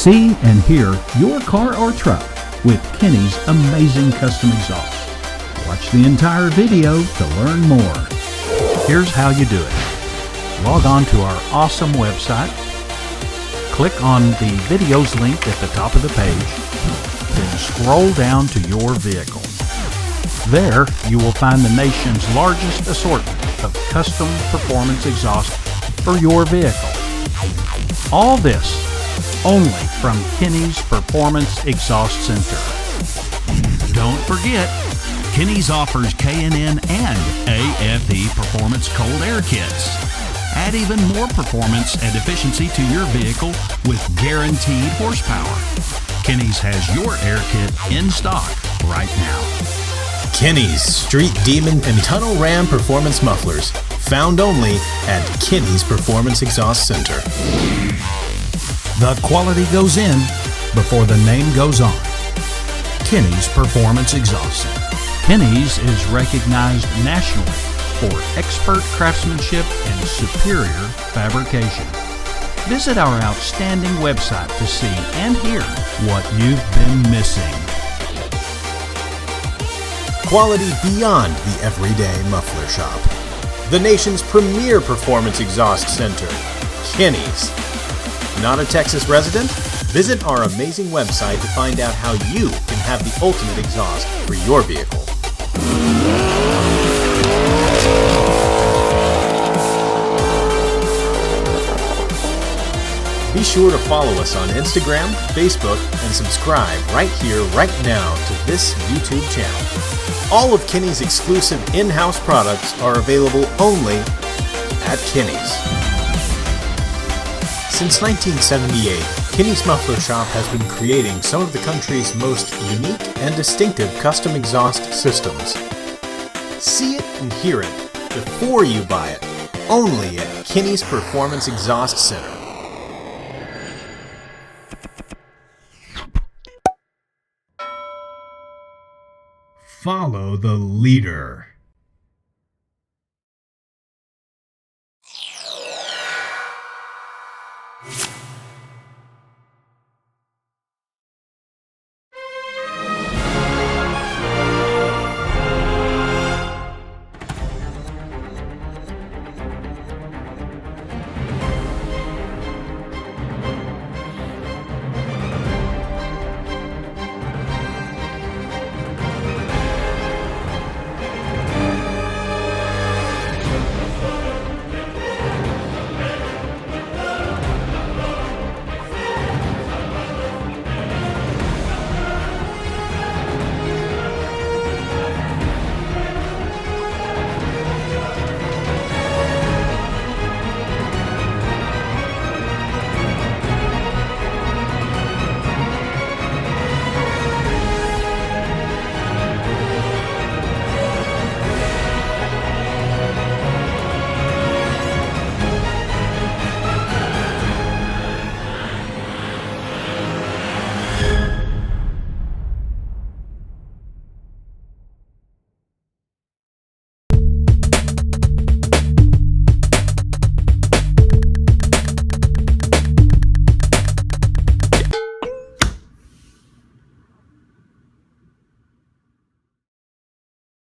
See and hear your car or truck with Kenny's amazing custom exhaust. Watch the entire video to learn more. Here's how you do it. Log on to our awesome website. Click on the videos link at the top of the page. Then scroll down to your vehicle. There you will find the nation's largest assortment of custom performance exhaust for your vehicle. All this only from Kenny's Performance Exhaust Center. Don't forget, Kenny's offers K&N and AFE Performance Cold Air Kits. Add even more performance and efficiency to your vehicle with guaranteed horsepower. Kenny's has your air kit in stock right now. Kenny's Street Demon and Tunnel Ram Performance Mufflers, found only at Kenny's Performance Exhaust Center. The quality goes in before the name goes on. Kenny's Performance Exhaust Center. Kenny's is recognized nationally for expert craftsmanship and superior fabrication. Visit our outstanding website to see and hear what you've been missing. Quality beyond the everyday muffler shop. The nation's premier performance exhaust center, Kenny's. Not a Texas resident? Visit our amazing website to find out how you can have the ultimate exhaust for your vehicle. Be sure to follow us on Instagram, Facebook, and subscribe right here, right now to this YouTube channel. All of Kenny's exclusive in-house products are available only at Kenny's. Since 1978, Kenny's Muffler Shop has been creating some of the country's most unique and distinctive custom exhaust systems. See it and hear it before you buy it, only at Kenny's Performance Exhaust Center. Follow the leader.